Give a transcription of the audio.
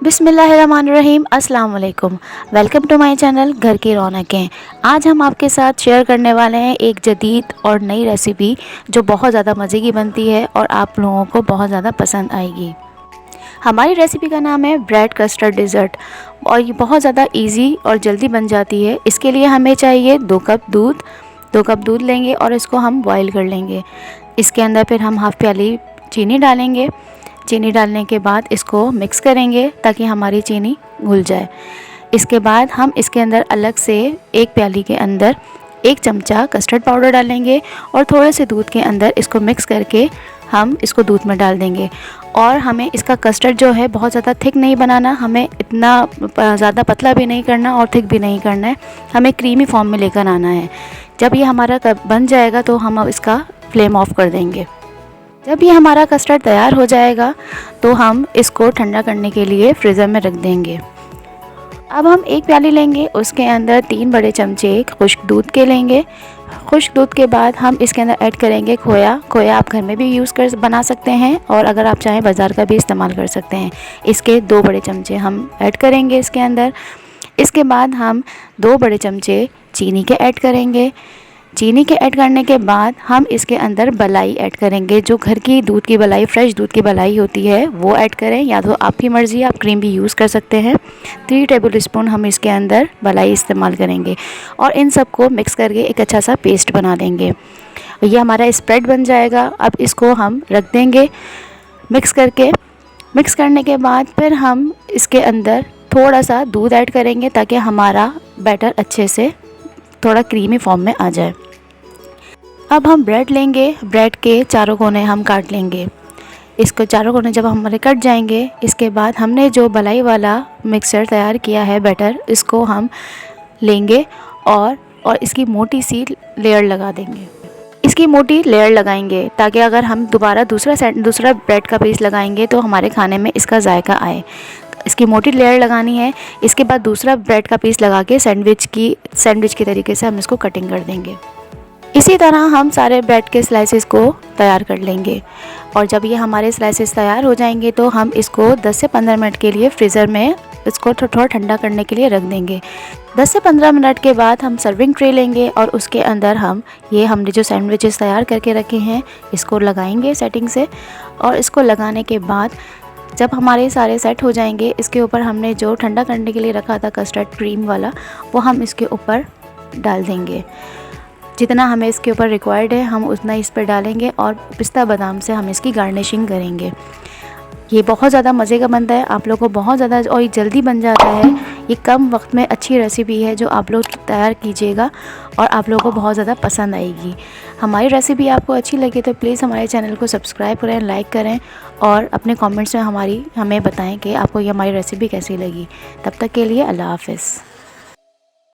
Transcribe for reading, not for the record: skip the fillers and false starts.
बिस्मिल्लाहिर्रहमानिर्रहीम, अस्सलाम वालेकुम। वेलकम टू माय चैनल घर की रौनकें। आज हम आपके साथ शेयर करने वाले हैं एक जदीद और नई रेसिपी जो बहुत ज़्यादा मज़े की बनती है और आप लोगों को बहुत ज़्यादा पसंद आएगी। हमारी रेसिपी का नाम है ब्रेड कस्टर्ड डिज़र्ट और ये बहुत ज़्यादा इजी और जल्दी बन जाती है। इसके लिए हमें चाहिए 2 कप दूध लेंगे और इसको हम बॉईल कर लेंगे। इसके अंदर फिर हम हाफ़ प्याली चीनी डालेंगे। चीनी डालने के बाद इसको मिक्स करेंगे ताकि हमारी चीनी घुल जाए। इसके बाद हम इसके अंदर अलग से एक प्याली के अंदर 1 चमचा कस्टर्ड पाउडर डालेंगे और थोड़े से दूध के अंदर इसको मिक्स करके हम इसको दूध में डाल देंगे। और हमें इसका कस्टर्ड जो है बहुत ज़्यादा थिक नहीं बनाना, हमें इतना ज़्यादा पतला भी नहीं करना और थिक भी नहीं करना है, हमें क्रीमी फॉर्म में लेकर आना है। जब ये हमारा बन जाएगा तो हम अब इसका फ्लेम ऑफ कर देंगे। जब ये हमारा कस्टर्ड तैयार हो जाएगा तो हम इसको ठंडा करने के लिए फ्रीज़र में रख देंगे। अब हम एक प्याली लेंगे, उसके अंदर 3 बड़े चमचे खुश्क दूध के लेंगे। खुश्क दूध के बाद हम इसके अंदर ऐड करेंगे खोया। खोया आप घर में भी बना सकते हैं और अगर आप चाहें बाज़ार का भी इस्तेमाल कर सकते हैं। इसके 2 बड़े चमचे हम ऐड करेंगे इसके अंदर। इसके बाद हम 2 बड़े चमचे चीनी के ऐड करेंगे। चीनी के ऐड करने के बाद हम इसके अंदर मलाई ऐड करेंगे। जो घर की दूध की मलाई, फ्रेश दूध की मलाई होती है वो ऐड करें, या तो आपकी मर्ज़ी, आप क्रीम भी यूज़ कर सकते हैं। 3 टेबल स्पून हम इसके अंदर मलाई इस्तेमाल करेंगे और इन सबको मिक्स करके एक अच्छा सा पेस्ट बना देंगे। ये हमारा स्प्रेड बन जाएगा। अब इसको हम रख देंगे मिक्स करके। मिक्स करने के बाद फिर हम इसके अंदर थोड़ा सा दूध ऐड करेंगे ताकि हमारा बैटर अच्छे से थोड़ा क्रीमी फॉर्म में आ जाए। अब हम ब्रेड लेंगे, ब्रेड के चारों कोने हम काट लेंगे। इसको चारों कोने जब हमारे कट जाएंगे, इसके बाद हमने जो मलाई वाला मिक्सचर तैयार किया है बैटर, इसको हम लेंगे और इसकी मोटी सी लेयर लगा देंगे। इसकी मोटी लेयर लगाएंगे ताकि अगर हम दोबारा दूसरा ब्रेड का पीस लगाएंगे तो हमारे खाने में इसका जायका आए। इसकी मोटी लेयर लगानी है। इसके बाद दूसरा ब्रेड का पीस लगा के सैंडविच के तरीके से हम इसको कटिंग कर देंगे। इसी तरह हम सारे ब्रेड के स्लाइसेस को तैयार कर लेंगे और जब ये हमारे स्लाइसेस तैयार हो जाएंगे तो हम इसको 10 से 15 मिनट के लिए फ्रीज़र में इसको थोड़ा ठंडा करने के लिए रख देंगे। 10 से 15 मिनट के बाद हम सर्विंग ट्रे लेंगे और उसके अंदर हमने जो सैंडविचेस तैयार करके रखे हैं इसको लगाएंगे सेटिंग से। और इसको लगाने के बाद जब हमारे सारे सेट हो जाएंगे, इसके ऊपर हमने जो ठंडा करने के लिए रखा था कस्टर्ड क्रीम वाला, वो हम इसके ऊपर डाल देंगे। जितना हमें इसके ऊपर रिक्वायर्ड है हम उतना इस पर डालेंगे और पिस्ता बादाम से हम इसकी गार्निशिंग करेंगे। ये बहुत ज़्यादा मज़े का बनता है, आप लोगों को बहुत ज़्यादा और ये जल्दी बन जाता है। ये कम वक्त में अच्छी रेसिपी है जो आप लोग तैयार कीजिएगा और आप लोगों को बहुत ज़्यादा पसंद आएगी। हमारी रेसिपी आपको अच्छी लगी तो प्लीज़ हमारे चैनल को सब्सक्राइब करें, लाइक करें और अपने कमेंट्स में हमें बताएं कि आपको ये हमारी रेसिपी कैसी लगी। तब तक के लिए अल्लाह हाफ़िज़।